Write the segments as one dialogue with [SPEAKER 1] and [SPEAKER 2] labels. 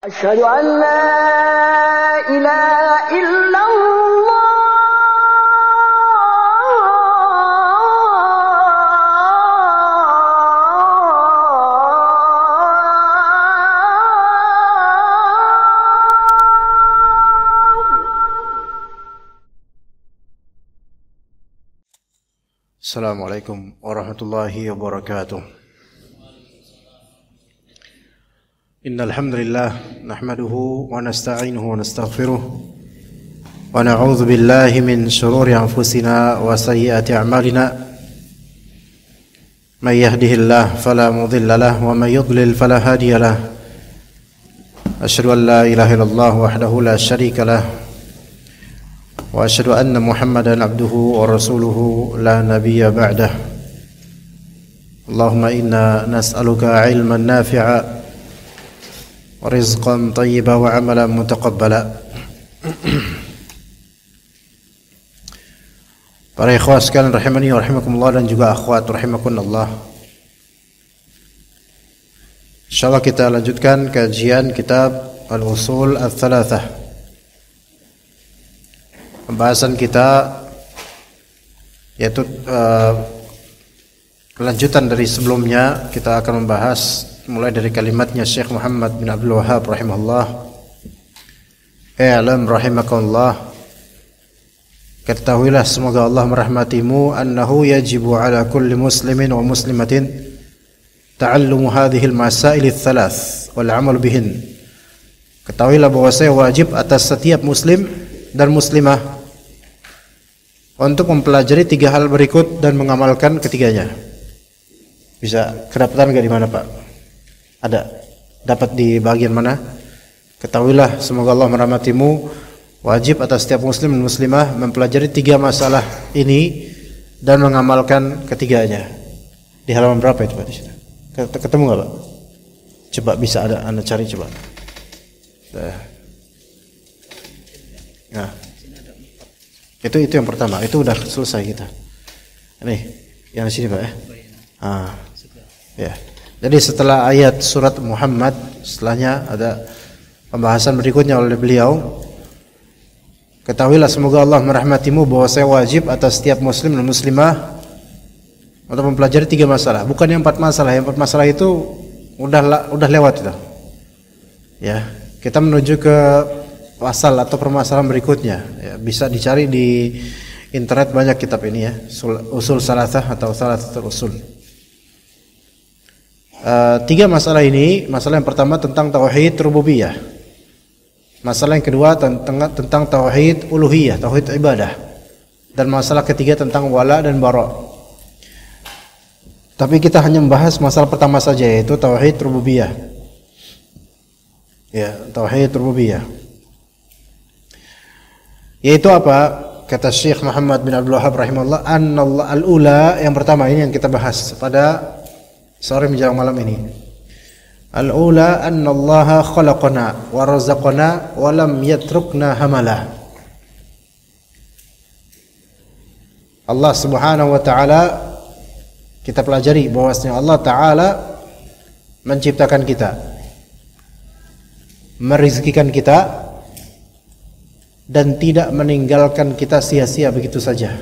[SPEAKER 1] Asyhadu an la ilaha illallah.
[SPEAKER 2] Assalamualaikum warahmatullahi wabarakatuh. Innal hamdalillah nahmaduhu wa nasta'inuhu wa nastaghfiruh wa na'udzu billahi min shururi anfusina wa sayyiati a'malina. May yahdihillahu fala mudilla lahu wa may yudlil fala hadiya lahu. Asyhadu an la ilaha illallah wahdahu la syarika lahu wa asyhadu anna Muhammadan abduhu wa rasuluhu la nabiyya ba'dah. Allahumma inna nas'aluka 'ilman nafi'a wa rizqan thayyiban wa 'amalan mutaqabbala. Para ikhwah sekalian rahimani wa rahimakumullah dan juga akhwat rahimakunallah. Insyaallah kita lanjutkan kajian kitab Al-Usul Ats-Tsalatsah. Pembahasan kita yaitu kelanjutan dari sebelumnya. Kita akan membahas mulai dari kalimatnya Syekh Muhammad bin Abdul Wahhab rahimahullah. I'lam rahimakallah, ketahuilah semoga Allah merahmatimu, annahu yajibu ala kulli muslimin wa muslimatin ta'allumu hadhihi al-masail ats-tsalath wal 'amal bihin. Ketahuilah bahwasanya wajib atas setiap muslim dan muslimah untuk mempelajari tiga hal berikut dan mengamalkan ketiganya. Bisa kedapatan enggak di mana, Pak? Ada? Dapat di bagian mana? Ketahuilah semoga Allah merahmatimu, wajib atas setiap muslim dan muslimah mempelajari tiga masalah ini dan mengamalkan ketiganya. Di halaman berapa itu, Pak? Di situ. Ketemu enggak, Pak? Coba bisa ada Anda cari coba. Nah. Itu yang pertama. Itu udah selesai kita. Ini yang di sini, Pak ya. Ya. Jadi setelah ayat surat Muhammad, setelahnya ada pembahasan berikutnya oleh beliau. Ketahuilah semoga Allah merahmatimu bahwa saya wajib atas setiap muslim dan muslimah untuk mempelajari tiga masalah. Bukan yang empat masalah. Yang empat masalah itu udah lewat itu. Ya, kita menuju ke pasal atau permasalahan berikutnya. Ya, bisa dicari di internet, banyak kitab ini ya. Usul Tsalatsah atau Tsalatsatul Usul. Tiga masalah ini, masalah yang pertama tentang tauhid rububiyah. Masalah yang kedua tentang tauhid uluhiyah, tauhid ibadah. Dan masalah ketiga tentang wala dan bara. Tapi kita hanya membahas masalah pertama saja, yaitu tauhid rububiyah. Ya, tauhid rububiyah. Yaitu apa? Kata Syekh Muhammad bin Abdul Wahhab rahimahullah, annallah al-ula, yang pertama ini yang kita bahas pada sore menjelang malam ini. Al-ula annallaha khalaqana wa razaqana wa lam yatrukna hamala. Allah Subhanahu wa taala, kita pelajari bahwasanya Allah taala menciptakan kita, merizkikan kita, dan tidak meninggalkan kita sia-sia begitu saja.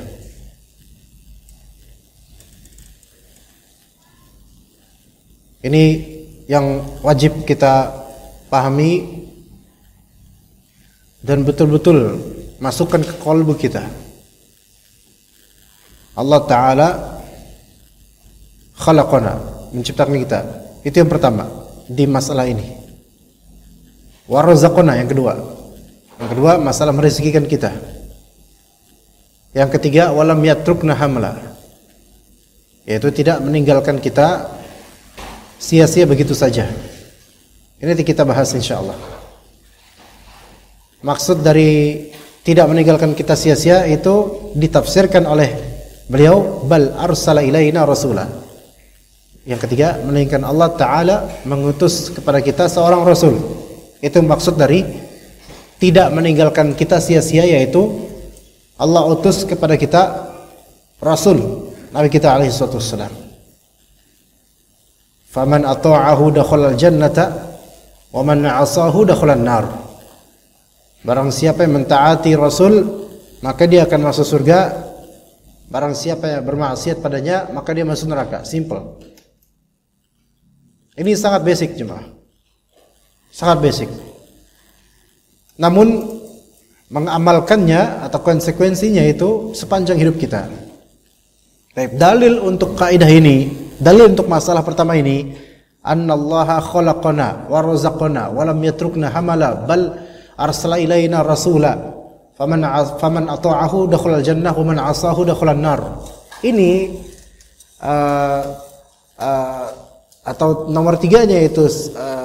[SPEAKER 2] Ini yang wajib kita pahami dan betul-betul masukkan ke qalbu kita. Allah Ta'ala khalaqana, menciptakan kita. Itu yang pertama di masalah ini. Wa razaqana, yang kedua. Yang kedua masalah merezekikan kita. Yang ketiga walam yatrukna hamla, yaitu tidak meninggalkan kita sia-sia begitu saja. Ini kita bahas insyaallah. Maksud dari tidak meninggalkan kita sia-sia itu ditafsirkan oleh beliau, bal arsala ilaina rasula. Yang ketiga, melainkan Allah Ta'ala mengutus kepada kita seorang rasul. Itu maksud dari tidak meninggalkan kita sia-sia, yaitu Allah utus kepada kita rasul, Nabi kita alaihi wassalam. Faman ata'ahu dakhalal jannata wa man 'asahu dakhalan nar. Barang siapa yang mentaati Rasul, maka dia akan masuk surga. Barang siapa yang bermaksiat padanya, maka dia masuk neraka. Simple. Ini sangat basic jemaah. Sangat basic. Namun mengamalkannya atau konsekuensinya itu sepanjang hidup kita. Baik, dalil untuk kaidah ini, dalil untuk masalah pertama ini, annallaha khalaqana wa razaqana wa lam yatrukna hamala bal arsala ilaina rasula faman ata'ahu dakhala al-jannah wa man 'asahu dakhala an-nar. Ini atau nomor tiganya itu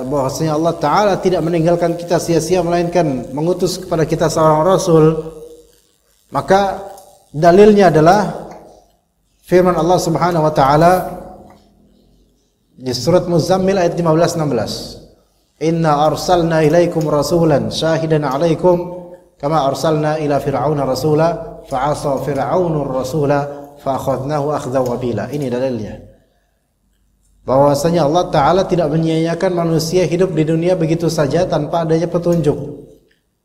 [SPEAKER 2] bahwasanya Allah Ta'ala tidak meninggalkan kita sia-sia melainkan mengutus kepada kita seorang Rasul. Maka dalilnya adalah firman Allah Subhanahu wa Ta'ala di surat Muzammil ayat 15-16. Inna arsalna ilaikum rasulan syahidan 'alaikum kama arsalna ila fir'auna rasula fa'asa fir'aunur rasula fa'akhadnahu akhdha wabila. Ini dalilnya. Bahwasanya Allah Ta'ala tidak menyia-nyiakan manusia hidup di dunia begitu saja tanpa adanya petunjuk,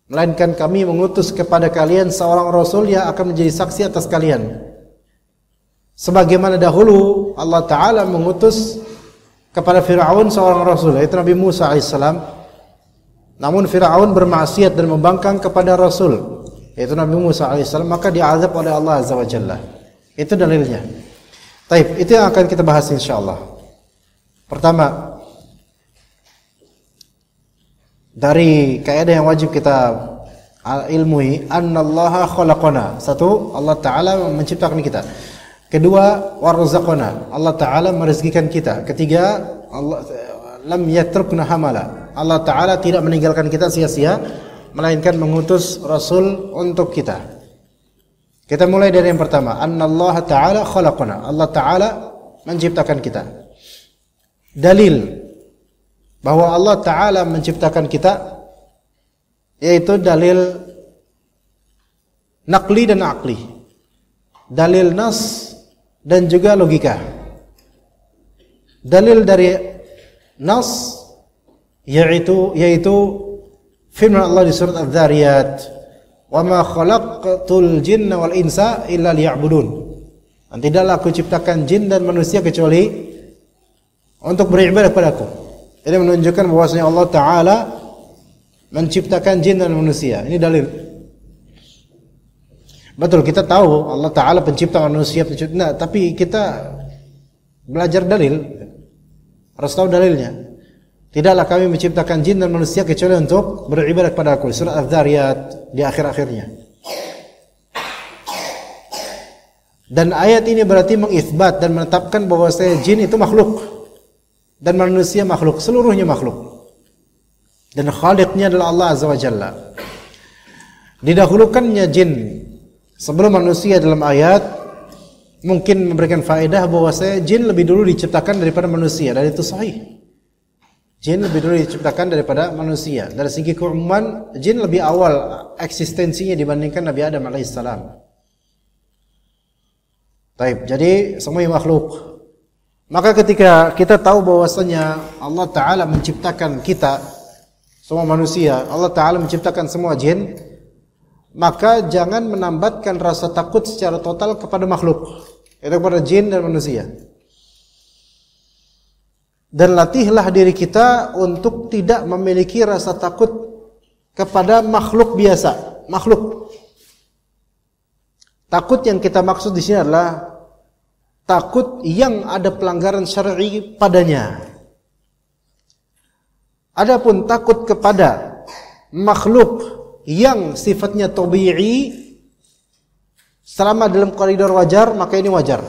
[SPEAKER 2] melainkan kami mengutus kepada kalian seorang Rasul yang akan menjadi saksi atas kalian. Sebagaimana dahulu Allah Ta'ala mengutus kepada Fir'aun seorang Rasul, yaitu Nabi Musa AS. Namun Fir'aun bermaksiat dan membangkang kepada Rasul, yaitu Nabi Musa AS, maka diazab oleh Allah Azza wa Jalla. Itu dalilnya. Taib, itu yang akan kita bahas insyaAllah. Pertama, dari kaidah yang wajib kita ilmui, annallaha khalaqana. Satu, Allah Ta'ala menciptakan kita. Kedua, warzaqana, Allah Ta'ala merezekikan kita. Ketiga, Allah lam yatrukna hamala, Allah Ta'ala tidak meninggalkan kita sia-sia, melainkan mengutus Rasul untuk kita. Kita mulai dari yang pertama, annallaha ta'ala khalaqana, Allah Ta'ala menciptakan kita. Dalil bahwa Allah Ta'ala menciptakan kita yaitu dalil naqli dan aqli, dalil nas dan juga logika. Dalil dari nas yaitu firman Allah di surat Az-Zariyat, "Wa ma khalaqtul jinna wal insa illa liya'budun." Dan tidaklah aku ciptakan jin dan manusia kecuali untuk beribadah kepadaku. Ini menunjukkan bahwasanya Allah Ta'ala menciptakan jin dan manusia. Ini dalil. Betul, kita tahu Allah Ta'ala pencipta manusia, tapi kita belajar dalil, harus tahu dalilnya. Tidaklah kami menciptakan jin dan manusia kecuali untuk beribadah kepada Aku. Surah Az-Zariyat di akhir-akhirnya. Dan ayat ini berarti mengisbat dan menetapkan bahwa jin itu makhluk dan manusia makhluk, seluruhnya makhluk. Dan khaliqnya adalah Allah Azza wa Jalla. Didahulukannya jin sebelum manusia dalam ayat mungkin memberikan faedah bahwa jin lebih dulu diciptakan daripada manusia, dan itu sahih. Jin lebih dulu diciptakan daripada manusia. Dari segi keumuman, jin lebih awal eksistensinya dibandingkan Nabi Adam alaihissalam. Taib, jadi semuanya makhluk. Maka ketika kita tahu bahwasanya Allah Ta'ala menciptakan kita, semua manusia, Allah Ta'ala menciptakan semua jin, maka jangan menambatkan rasa takut secara total kepada makhluk, yaitu kepada jin dan manusia. Dan latihlah diri kita untuk tidak memiliki rasa takut kepada makhluk biasa, makhluk. Takut yang kita maksud di sini adalah takut yang ada pelanggaran syar'i padanya. Adapun takut kepada makhluk yang sifatnya tabi'i selama dalam koridor wajar, maka ini wajar.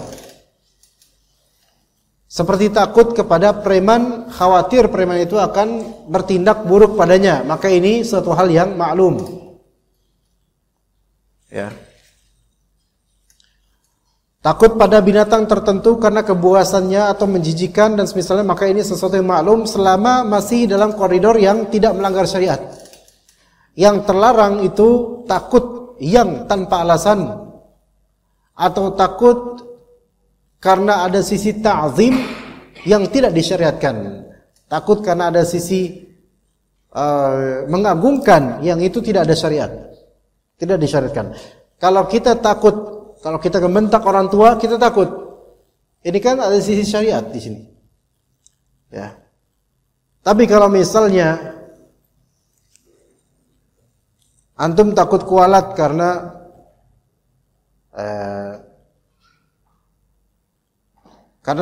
[SPEAKER 2] Seperti takut kepada preman, khawatir preman itu akan bertindak buruk padanya, maka ini suatu hal yang maklum. Ya. Takut pada binatang tertentu karena kebuasannya atau menjijikan dan semisalnya, maka ini sesuatu yang maklum selama masih dalam koridor yang tidak melanggar syariat. Yang terlarang itu takut yang tanpa alasan, atau takut karena ada sisi ta'zim yang tidak disyariatkan. Takut karena ada sisi mengagungkan yang itu tidak ada syariat. Tidak disyariatkan. Kalau kita takut, kalau kita membentak orang tua, kita takut. Ini kan ada sisi syariat di sini. Ya. Tapi kalau misalnya antum takut kualat karena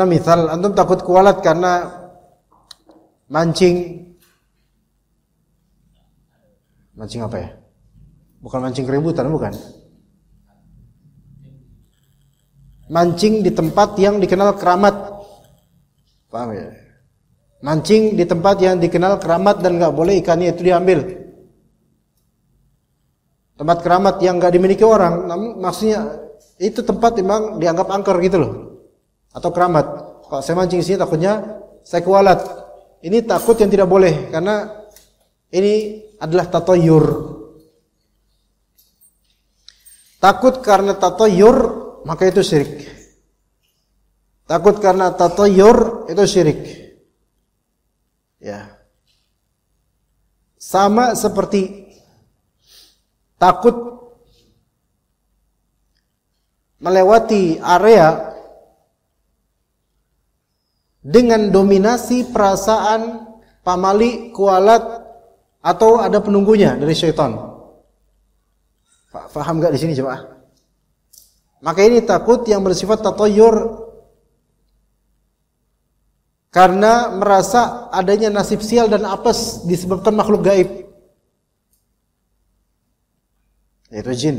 [SPEAKER 2] misal antum takut kualat karena mancing apa ya? Bukan mancing keributan, bukan. Mancing di tempat yang dikenal keramat. Paham ya? Mancing di tempat yang dikenal keramat dan enggak boleh ikannya itu diambil. Tempat keramat yang enggak dimiliki orang, namun maksudnya itu tempat memang dianggap angker gitu loh. Atau keramat. Kalau saya mancing di sini takutnya saya kualat. Ini takut yang tidak boleh karena ini adalah tatoyur. Takut karena tatoyur maka itu syirik. Takut karena tatoyur itu syirik. Ya. Sama seperti takut melewati area dengan dominasi perasaan pamali, kualat atau ada penunggunya dari syaitan. Faham enggak di sini jemaah? Maka ini takut yang bersifat tatoyur karena merasa adanya nasib sial dan apes disebabkan makhluk gaib, yaitu jin.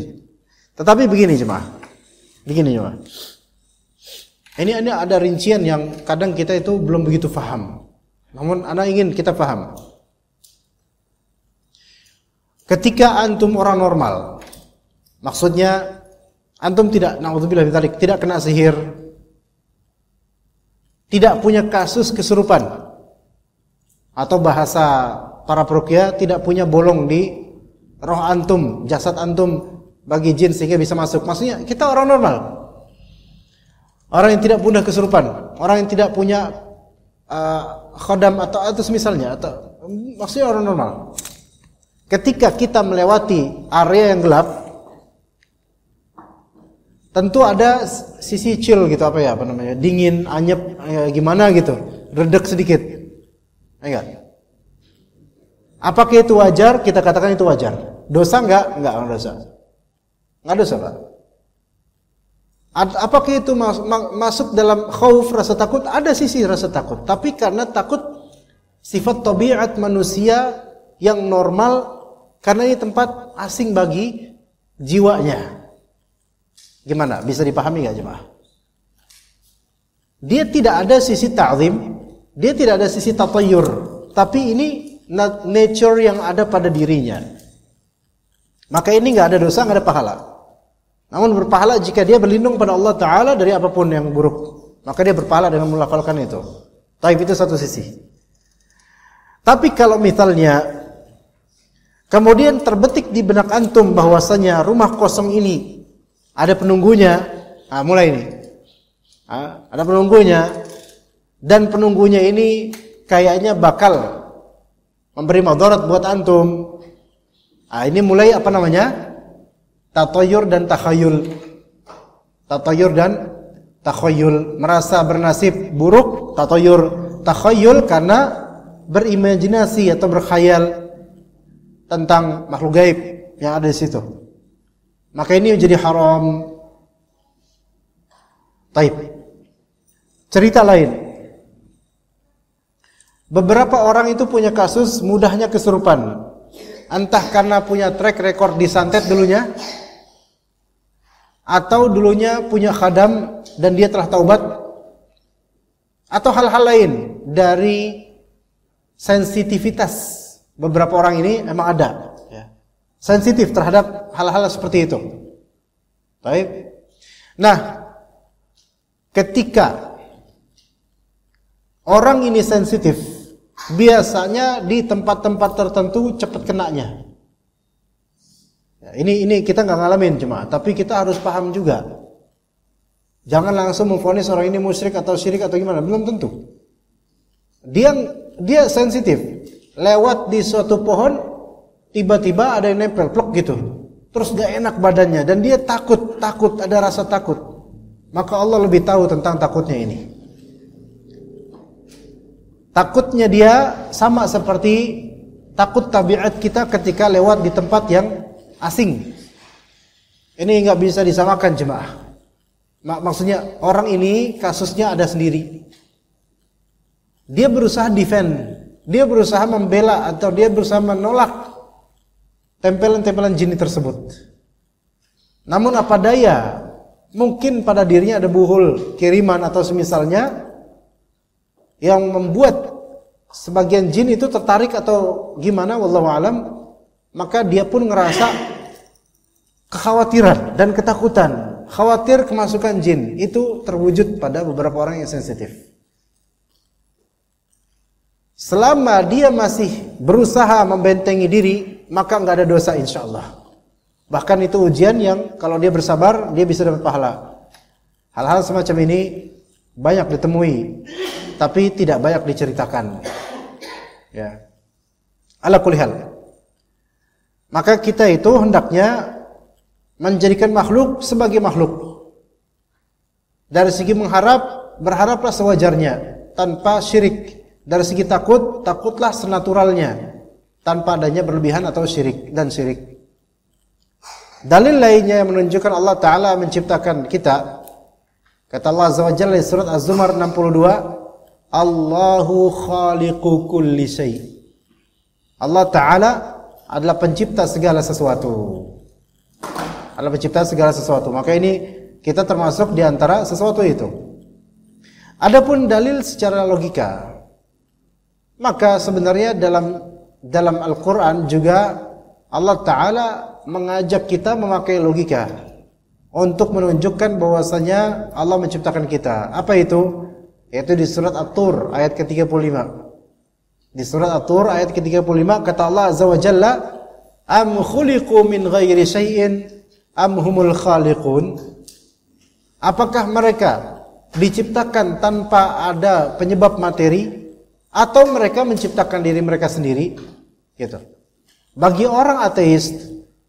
[SPEAKER 2] Tetapi begini jemaah, ini ada rincian yang kadang kita itu belum begitu paham. Namun ana ingin kita paham. Ketika antum orang normal, maksudnya antum tidak, naudzubillah min dzalik, tidak kena sihir, tidak punya kasus kesurupan, atau bahasa para peruqyah tidak punya bolong di roh antum, jasad antum bagi jin sehingga bisa masuk. Maksudnya kita orang normal, orang yang tidak punya kesurupan, orang yang tidak punya khodam atau semisalnya, atau maksudnya orang normal. Ketika kita melewati area yang gelap, tentu ada sisi chill gitu, apa namanya, dingin, anyep, gimana gitu, redek sedikit. Enggak. Apakah itu wajar? Kita katakan itu wajar. Dosa enggak? Enggak dosa. Enggak dosa, Pak. Apakah itu masuk dalam khauf, rasa takut? Ada sisi rasa takut, tapi karena takut sifat tabiat manusia yang normal, karena ini tempat asing bagi jiwanya. Gimana? Bisa dipahami enggak jemaah? Dia tidak ada sisi ta'zim, dia tidak ada sisi tatayyur, tapi ini nature yang ada pada dirinya. Maka ini enggak ada dosa, enggak ada pahala. Namun berpahala jika dia berlindung pada Allah Ta'ala dari apapun yang buruk. Maka dia berpahala dengan melafalkan itu. Taib, itu satu sisi. Tapi kalau misalnya kemudian terbetik di benak antum bahwasanya rumah kosong ini ada penunggunya, mulai ini. Ada penunggunya, dan penunggunya ini kayaknya bakal memberi madarat buat antum. Ini mulai apa namanya? Tatoyur dan takhayul. Tatoyur dan takhayul, merasa bernasib buruk, tatoyur. Takhayul karena berimajinasi atau berkhayal tentang makhluk gaib yang ada di situ. Maka ini menjadi haram. Taib. Cerita lain. Beberapa orang itu punya kasus mudahnya kesurupan. Entah karena punya track record disantet dulunya, atau dulunya punya khadam dan dia telah taubat, atau hal-hal lain dari sensitivitas beberapa orang ini emang ada, ya. Sensitif terhadap hal-hal seperti itu. Baik. Nah, ketika orang ini sensitif, biasanya di tempat-tempat tertentu cepat kenanya. Ya, ini kita nggak ngalamin cuma, tapi kita harus paham juga. Jangan langsung memvonis orang ini musyrik atau syirik atau gimana, belum tentu. Dia sensitif. lewat di suatu pohon, tiba-tiba ada yang nempel, plok gitu. Terus gak enak badannya dan dia takut, ada rasa takut. Maka Allah lebih tahu tentang takutnya ini. Takutnya dia sama seperti takut tabiat kita ketika lewat di tempat yang asing. Ini nggak bisa disamakan jemaah. Maksudnya orang ini kasusnya ada sendiri. Dia berusaha defend, dia berusaha membela atau dia berusaha menolak tempelan-tempelan jin tersebut. Namun apa daya, mungkin pada dirinya ada buhul, kiriman atau semisalnya yang membuat sebagian jin itu tertarik atau gimana, wallahu alam. Maka dia pun ngerasa kekhawatiran dan ketakutan, khawatir kemasukan jin. Itu terwujud pada beberapa orang yang sensitif. Selama dia masih berusaha membentengi diri, maka nggak ada dosa insyaallah. Bahkan itu ujian yang kalau dia bersabar, dia bisa dapat pahala. Hal-hal semacam ini banyak ditemui, tapi tidak banyak diceritakan. Ya. Ala kulli hal. Maka kita itu hendaknya menjadikan makhluk sebagai makhluk. Dari segi berharaplah sewajarnya, tanpa syirik. Dari segi takutlah senaturalnya, tanpa adanya berlebihan atau syirik. Dalil lainnya yang menunjukkan Allah Ta'ala menciptakan kita, kata Allah Azza wa Jalla di surat Az-Zumar 62, Allahu khaliqu kulli syai'. Allah Ta'ala adalah pencipta segala sesuatu. Maka ini kita termasuk di antara sesuatu itu. Adapun dalil secara logika, maka sebenarnya dalam Al-Quran juga Allah Ta'ala mengajak kita memakai logika untuk menunjukkan bahwasanya Allah menciptakan kita. Apa itu? Yaitu di surat At-Tur ayat ke-35. Di surat At-Tur ayat ke-35 kata Allah Azza wa Jalla, am khuliqu min ghairi syai'in am humul khaliqun. Apakah mereka diciptakan tanpa ada penyebab materi, atau mereka menciptakan diri mereka sendiri? Gitu. Bagi orang ateis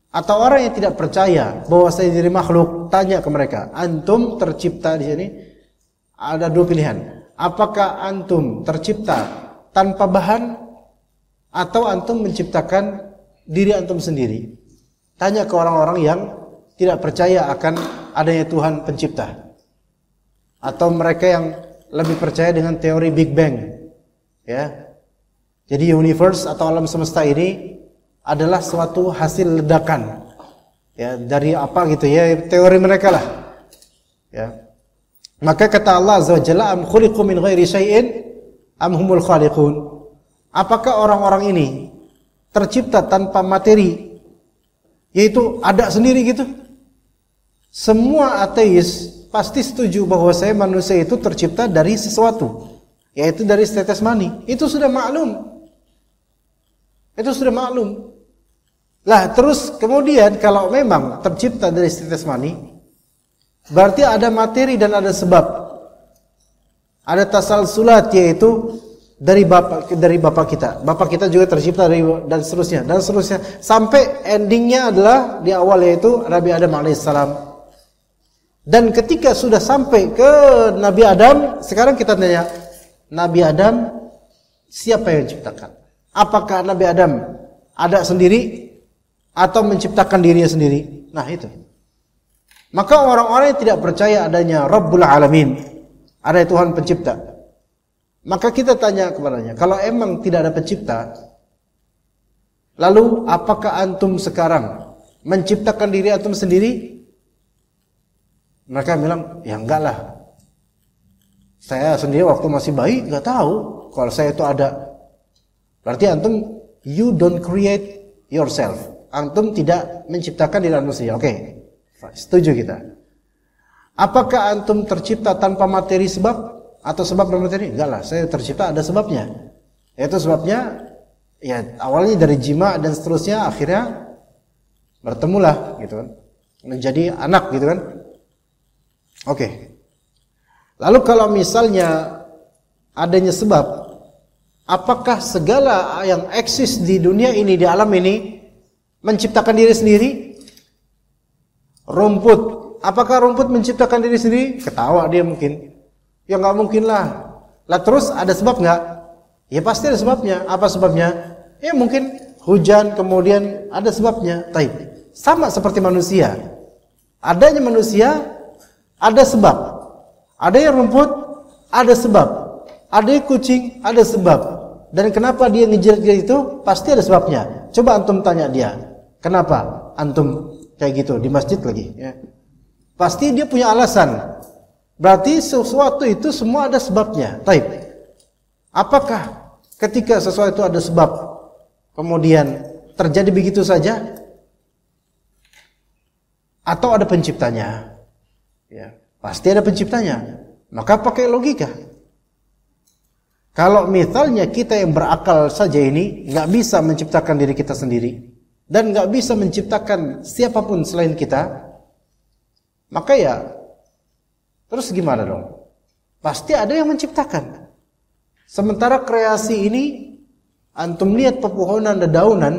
[SPEAKER 2] atau orang yang tidak percaya bahwa saya diri makhluk, tanya ke mereka, antum tercipta di sini? Ada dua pilihan. Apakah antum tercipta tanpa bahan, atau antum menciptakan diri antum sendiri? Tanya ke orang-orang yang tidak percaya akan adanya Tuhan pencipta, atau mereka yang lebih percaya dengan teori Big Bang. Ya, jadi universe atau alam semesta ini adalah suatu hasil ledakan. Ya, dari apa gitu ya, teori mereka lah. Ya. Maka kata Allah Azza wa Jalla, am khuliqu min ghairi syai'in am humul khaliqun. Apakah orang-orang ini tercipta tanpa materi, yaitu ada sendiri gitu? Semua ateis pasti setuju bahwa manusia itu tercipta dari sesuatu, yaitu dari setetes mani. Itu sudah maklum. Lah terus kemudian kalau memang tercipta dari setetes mani, berarti ada materi dan ada sebab. Ada tasalsulat, yaitu dari bapak kita. Bapak kita juga tercipta dari, dan seterusnya sampai endingnya adalah di awal, yaitu Nabi Adam alaihissalam. Dan ketika sudah sampai ke Nabi Adam, sekarang kita tanya, Nabi Adam siapa yang menciptakan? Apakah Nabi Adam ada sendiri atau menciptakan dirinya sendiri? Nah itu. Maka orang-orang yang tidak percaya adanya Rabbul Alamin, ada Tuhan pencipta, maka kita tanya kepadanya, kalau emang tidak ada pencipta, lalu apakah antum sekarang menciptakan diri antum sendiri? Mereka bilang, ya enggak lah. Saya sendiri waktu masih bayi enggak tahu kalau saya itu ada. Berarti antum, you don't create yourself. Antum tidak menciptakan diri antum sendiri. Oke, setuju kita. Apakah antum tercipta tanpa materi sebab atau sebab dan materi? Enggak lah, saya tercipta ada sebabnya. Yaitu sebabnya ya awalnya dari jima dan seterusnya, akhirnya bertemulah gitu kan, menjadi anak gitu kan. Oke. Lalu kalau misalnya adanya sebab, Apakah segala yang eksis di dunia ini, di alam ini, menciptakan diri sendiri? Rumput, apakah rumput menciptakan diri sendiri? Ketawa dia mungkin. Ya nggak mungkin lah. Lah terus ada sebab nggak? Ya pasti ada sebabnya. Apa sebabnya? Ya mungkin hujan, kemudian ada sebabnya. Taib. Sama seperti manusia. Adanya manusia, ada sebab. Ada yang rumput, ada sebab. Ada yang kucing, ada sebab. Dan kenapa dia ngejar itu? Pasti ada sebabnya. Coba antum tanya dia, kenapa antum kayak gitu di masjid lagi? Ya. Pasti dia punya alasan. Berarti sesuatu itu semua ada sebabnya. Taib. Apakah ketika sesuatu itu ada sebab, kemudian terjadi begitu saja? Atau ada penciptanya? Ya, pasti ada penciptanya. Maka pakai logika. Kalau misalnya kita yang berakal saja ini nggak bisa menciptakan diri kita sendiri dan nggak bisa menciptakan siapapun selain kita, maka ya terus gimana dong? Pasti ada yang menciptakan. Sementara kreasi ini, antum lihat pepohonan dan daunan,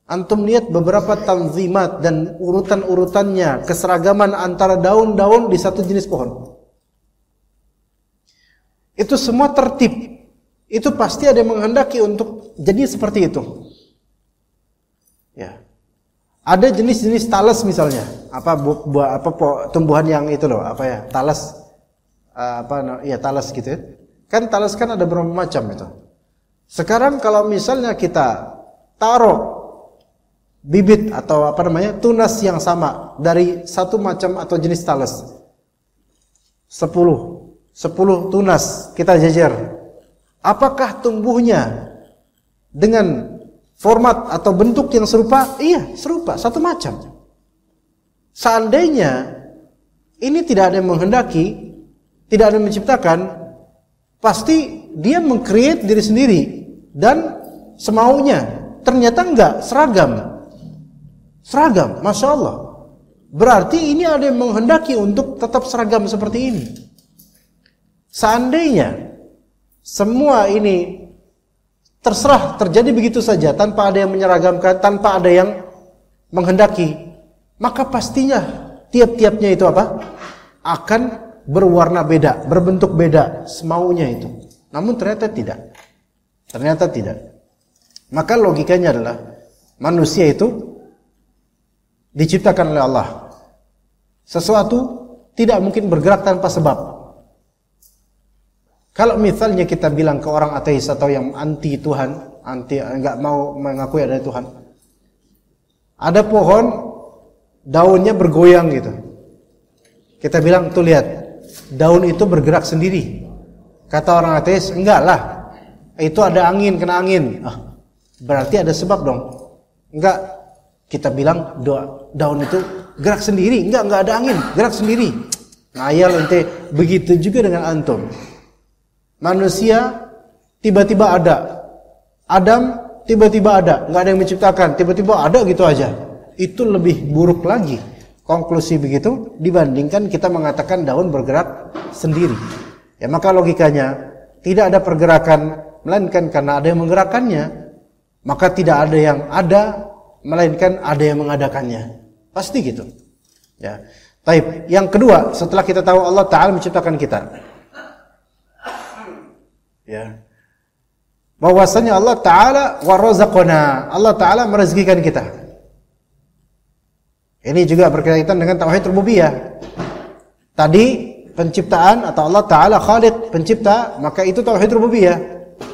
[SPEAKER 2] antum lihat beberapa tanzimat dan urutan-urutannya, keseragaman antara daun-daun di satu jenis pohon. Itu semua tertib. Itu pasti ada yang menghendaki untuk jadi seperti itu. Ya. Ada jenis-jenis talas misalnya, tumbuhan yang itu loh, apa ya? Talas talas gitu ya. Kan talas kan ada berapa macam itu. Sekarang kalau misalnya kita taruh bibit atau tunas yang sama dari satu macam atau jenis talas, 10 tunas kita jajar. Apakah tumbuhnya dengan format atau bentuk yang serupa? Iya, serupa, satu macam. Seandainya ini tidak ada yang menghendaki, tidak ada yang menciptakan, pasti dia meng-create diri sendiri dan semaunya. Ternyata enggak, seragam, Masya Allah. Berarti ini ada yang menghendaki untuk tetap seragam seperti ini. Seandainya semua ini terserah terjadi begitu saja tanpa ada yang menyeragamkan, tanpa ada yang menghendaki, maka pastinya tiap-tiapnya itu akan berwarna beda, berbentuk beda, semaunya itu. Namun ternyata tidak. Maka logikanya adalah manusia itu diciptakan oleh Allah. Sesuatu tidak mungkin bergerak tanpa sebab. Kalau misalnya kita bilang ke orang ateis atau yang anti Tuhan, enggak mau mengakui ada Tuhan, ada pohon daunnya bergoyang gitu, kita bilang tuh lihat, daun itu bergerak sendiri. Kata orang ateis, enggak lah, itu ada angin, kena angin. Berarti ada sebab dong. Enggak, kita bilang daun itu gerak sendiri. Enggak ada angin, gerak sendiri. Ngayal ente. Begitu juga dengan antum. Manusia tiba-tiba ada, Adam tiba-tiba ada, nggak ada yang menciptakan, tiba-tiba ada gitu aja. Itu lebih buruk lagi konklusi begitu dibandingkan kita mengatakan daun bergerak sendiri. Ya maka logikanya tidak ada pergerakan melainkan karena ada yang menggerakkannya, maka tidak ada yang ada melainkan ada yang mengadakannya. Pasti gitu. Ya. Taib. Yang kedua, setelah kita tahu Allah Ta'ala menciptakan kita, ya, bahwasanya Allah Ta'ala warazaqana, Allah Ta'ala merezekikan kita. Ini juga berkaitan dengan tauhid rububiyah. Tadi penciptaan atau Allah Ta'ala khaliq, pencipta, maka itu tauhid rububiyah.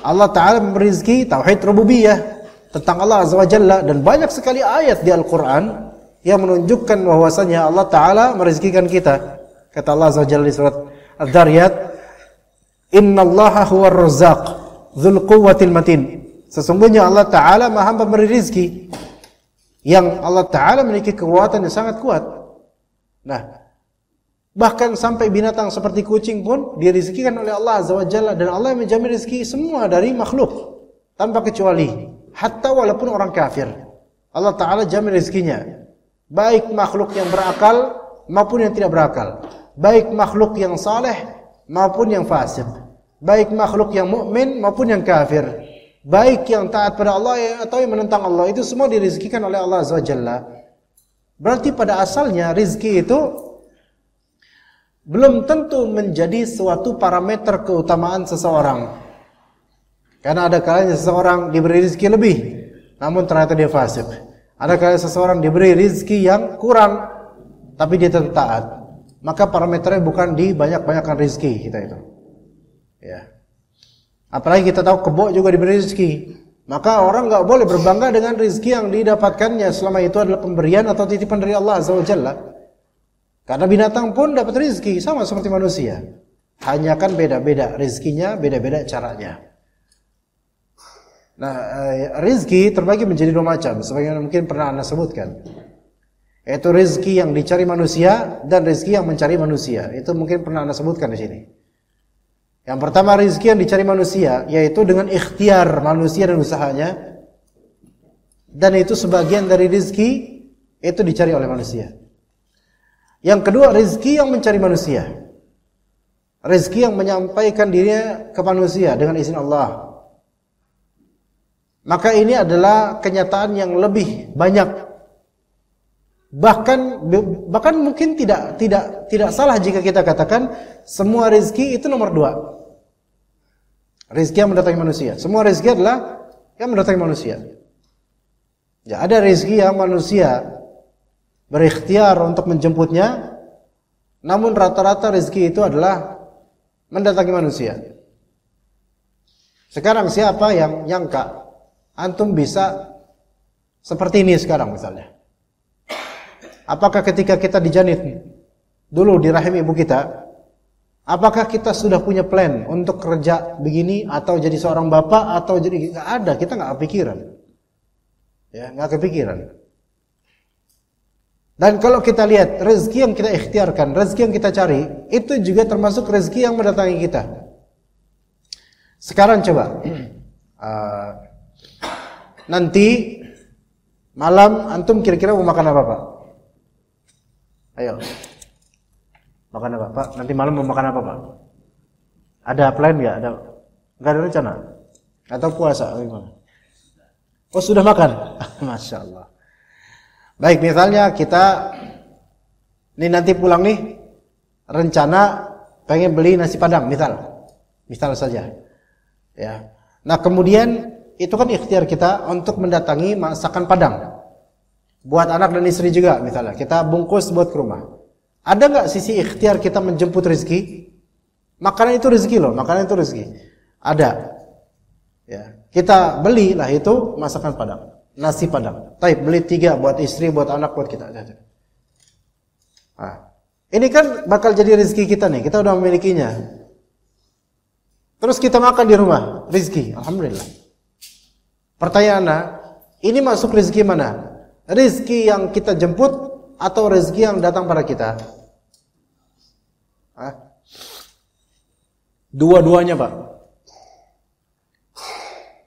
[SPEAKER 2] Allah Ta'ala memberi rezeki, tauhid rububiyah tentang Allah Azza wa Jalla. Dan banyak sekali ayat di Al-Quran yang menunjukkan bahwasanya Allah Ta'ala merezekikan kita. Kata Allah Azza wa Jalla di surat Ad-Dariyat, Innallaha huwar razzaq dzul quwwatil matin. Sesungguhnya Allah Ta'ala Maha pemberi rezeki, yang Allah Ta'ala memiliki kekuatan yang sangat kuat. Nah, bahkan sampai binatang seperti kucing pun direzekikan oleh Allah Azza wa Jalla, dan Allah yang menjamin rezeki semua dari makhluk tanpa kecuali, hatta walaupun orang kafir. Allah Ta'ala jamin rezekinya, baik makhluk yang berakal maupun yang tidak berakal, baik makhluk yang saleh maupun yang fasik, baik makhluk yang mukmin maupun yang kafir, baik yang taat pada Allah atau yang menentang Allah, itu semua dirizkikan oleh Allah Azza wa Jalla. Berarti pada asalnya rizki itu belum tentu menjadi suatu parameter keutamaan seseorang. Karena ada kalanya seseorang diberi rizki lebih, namun ternyata dia fasik. Ada kalanya seseorang diberi rizki yang kurang, tapi dia tetap taat. Maka parameternya bukan di banyak-banyakan rizki kita itu. Ya. Apalagi kita tahu kebo juga diberi rizki. Maka orang nggak boleh berbangga dengan rizki yang didapatkannya selama itu adalah pemberian atau titipan dari Allah Azza wa Jalla. Karena binatang pun dapat rizki sama seperti manusia. Hanya kan beda-beda rizkinya, beda-beda caranya. Nah, rizki terbagi menjadi 2 macam, sebagaimana mungkin pernah Anda sebutkan. Yaitu rizki yang dicari manusia dan rizki yang mencari manusia. Itu mungkin pernah Anda sebutkan di sini. Yang pertama rizki yang dicari manusia, yaitu dengan ikhtiar manusia dan usahanya. Dan itu sebagian dari rizki itu dicari oleh manusia. Yang kedua rizki yang mencari manusia. Rizki yang menyampaikan dirinya ke manusia dengan izin Allah. Maka ini adalah kenyataan yang lebih banyak. Bahkan mungkin tidak salah jika kita katakan semua rezeki itu nomor 2. Rezeki yang mendatangi manusia. Semua rezeki adalah yang mendatangi manusia. Ya, ada rezeki yang manusia berikhtiar untuk menjemputnya, namun rata-rata rezeki itu adalah mendatangi manusia. Sekarang siapa yang nyangka antum bisa seperti ini sekarang misalnya? Apakah ketika kita dijanit dulu di rahim ibu kita, apakah kita sudah punya plan untuk kerja begini atau jadi seorang bapak atau jadi nggak ada? Kita nggak kepikiran, ya nggak kepikiran. Dan kalau kita lihat rezeki yang kita ikhtiarkan, rezeki yang kita cari, itu juga termasuk rezeki yang mendatangi kita. Sekarang coba. Nanti malam antum kira-kira mau makan apa, Pak? Ayo. Makan apa, Pak? Nanti malam mau makan apa, Pak? Ada plan enggak? Enggak ada rencana? Atau puasa gimana? Oh, sudah makan. Masya Allah. Baik, misalnya kita ini nanti pulang nih rencana pengen beli nasi padang, misal saja. Ya. Nah, kemudian itu kan ikhtiar kita untuk mendatangi masakan Padang. Buat anak dan istri juga misalnya. Kita bungkus buat ke rumah. Ada nggak sisi ikhtiar kita menjemput rezeki? Makanan itu rezeki loh, makanan itu rezeki. Ada. Ya, kita belilah itu masakan Padang, nasi Padang. Taib beli 3 buat istri, buat anak, buat kita. Nah, ini kan bakal jadi rezeki kita nih. Kita udah memilikinya. Terus kita makan di rumah, rezeki. Alhamdulillah. Pertanyaannya, ini masuk rezeki mana? Rezeki yang kita jemput atau rezeki yang datang pada kita? Dua-duanya, Pak.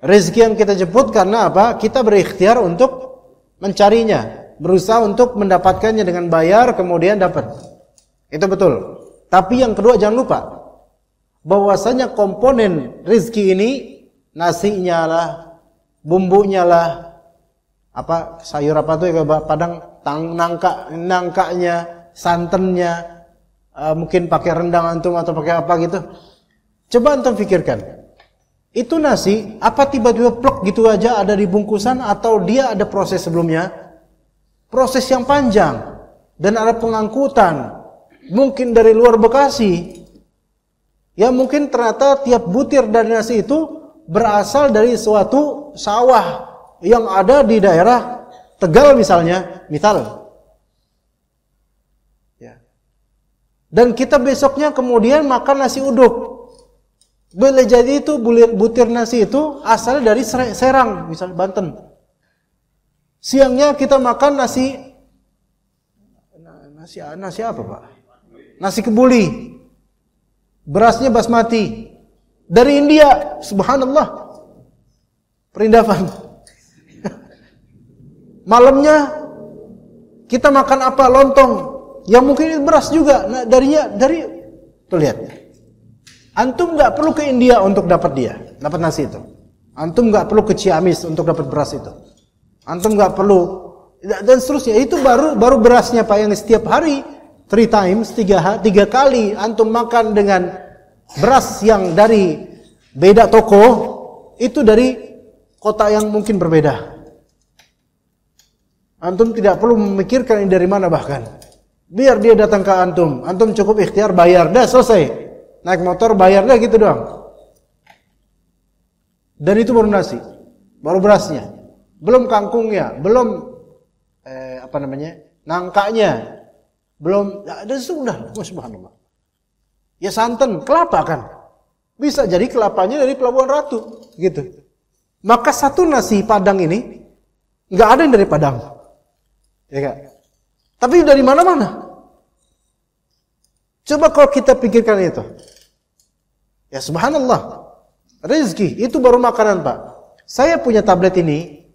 [SPEAKER 2] Rezeki yang kita jemput karena apa? Kita berikhtiar untuk mencarinya, berusaha untuk mendapatkannya dengan bayar, kemudian dapat. Itu betul. Tapi yang kedua jangan lupa bahwasanya komponen rezeki ini, nasinya lah, bumbunya lah, apa sayur apa tuh ya Padang, nangkanya, santannya, mungkin pakai rendang antum atau pakai apa gitu. Coba antum pikirkan, itu nasi apa tiba-tiba plek gitu aja ada di bungkusan atau dia ada proses sebelumnya, proses yang panjang dan ada pengangkutan, mungkin dari luar Bekasi. Ya mungkin ternyata tiap butir dari nasi itu berasal dari suatu sawah yang ada di daerah Tegal misalnya, ya. Dan kita besoknya kemudian makan nasi uduk. Boleh jadi itu butir nasi itu asalnya dari Serang, misalnya Banten. Siangnya kita makan nasi apa, Pak? Nasi kebuli. Berasnya basmati. Dari India, subhanallah. Perindavan. Malamnya kita makan apa? Lontong. Yang mungkin beras juga. Nah, dari tuh lihat. Antum nggak perlu ke India untuk dapat dapat nasi itu. Antum nggak perlu ke Ciamis untuk dapat beras itu. Antum nggak perlu dan seterusnya. Itu baru berasnya Pak yang setiap hari 3 times 3 kali antum makan dengan beras yang dari beda toko, itu dari kota yang mungkin berbeda. Antum tidak perlu memikirkan ini dari mana bahkan. Biar dia datang ke antum. Antum cukup ikhtiar bayar, dah selesai. Naik motor bayar dah gitu doang. Dan itu baru nasi, baru berasnya. Belum kangkungnya, belum nangkanya. Belum, dan sudah, subhanallah. Ya santan, kelapa kan. Bisa jadi kelapanya dari Pelabuhan Ratu, gitu. Maka satu nasi Padang ini nggak ada yang dari Padang. Ya kan? Tapi dari mana-mana. Coba kalau kita pikirkan itu. Ya subhanallah. Rezeki itu baru makanan, Pak. Saya punya tablet ini,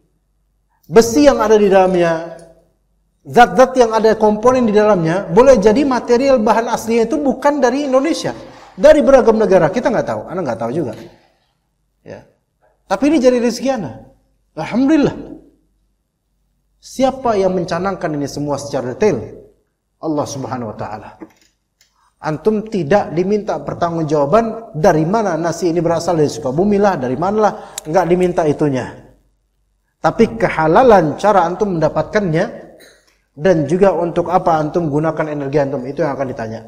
[SPEAKER 2] besi yang ada di dalamnya, zat-zat yang ada komponen di dalamnya, boleh jadi material bahan aslinya itu bukan dari Indonesia, dari beragam negara. Kita nggak tahu, Anda nggak tahu juga. Ya. Tapi ini jadi rezeki Anda. Alhamdulillah. Siapa yang mencanangkan ini semua secara detail? Allah Subhanahu wa taala. Antum tidak diminta pertanggungjawaban dari mana nasi ini berasal, dari Sukabumi lah, dari mana lah, enggak diminta itunya. Tapi kehalalan cara antum mendapatkannya dan juga untuk apa antum gunakan energi antum, itu yang akan ditanya.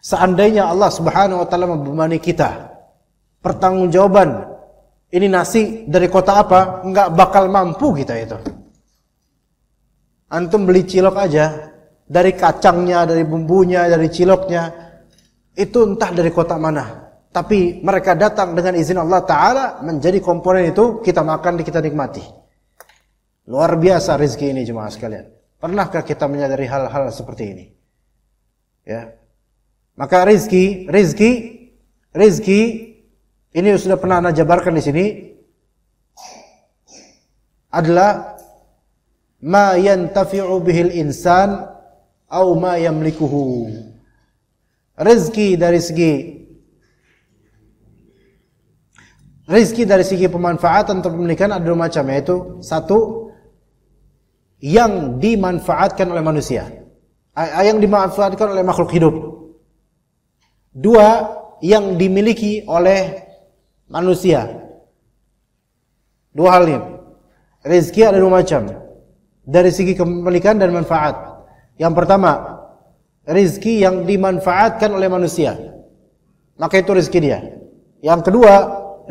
[SPEAKER 2] Seandainya Allah Subhanahu wa taala membebani kita pertanggungjawaban ini nasi dari kota apa, enggak bakal mampu kita itu. Antum beli cilok aja, dari kacangnya, dari bumbunya, dari ciloknya, itu entah dari kota mana. Tapi mereka datang dengan izin Allah Ta'ala, menjadi komponen itu, kita makan, kita nikmati. Luar biasa rezeki ini jemaah sekalian. Pernahkah kita menyadari hal-hal seperti ini? Ya. Maka rezeki ini sudah pernah Anda jabarkan di sini, adalah ma yantafi'u bihil insan au ma yamlikuhu. Rezeki dari segi pemanfaatan atau pemilikan ada dua macam, yaitu satu yang dimanfaatkan oleh manusia, yang dimanfaatkan oleh makhluk hidup. Dua, yang dimiliki oleh manusia. Dua hal ini. Rezeki ada dua macam, dari segi kepemilikan dan manfaat. Yang pertama, rezeki yang dimanfaatkan oleh manusia, maka itu rezeki dia. Yang kedua,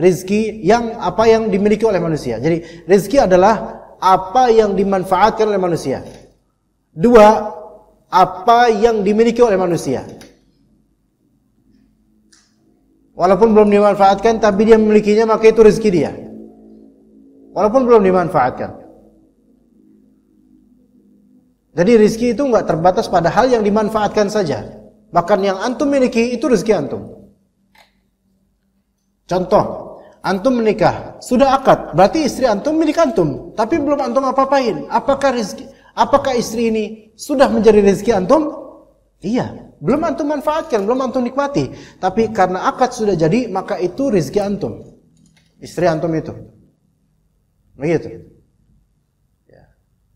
[SPEAKER 2] rezeki yang dimiliki oleh manusia. Jadi rezeki adalah apa yang dimanfaatkan oleh manusia. Dua, apa yang dimiliki oleh manusia. Walaupun belum dimanfaatkan, tapi dia memilikinya, maka itu rezeki dia. Walaupun belum dimanfaatkan. Jadi rezeki itu enggak terbatas pada hal yang dimanfaatkan saja. Bahkan yang antum miliki itu rezeki antum. Contoh, antum menikah, sudah akad, berarti istri antum milik antum, tapi belum antum apa-apain. Apakah istri ini sudah menjadi rezeki antum? Iya, belum antum manfaatkan, belum antum nikmati. Tapi karena akad sudah jadi, maka itu rezeki antum. Istri antum itu. Begitu.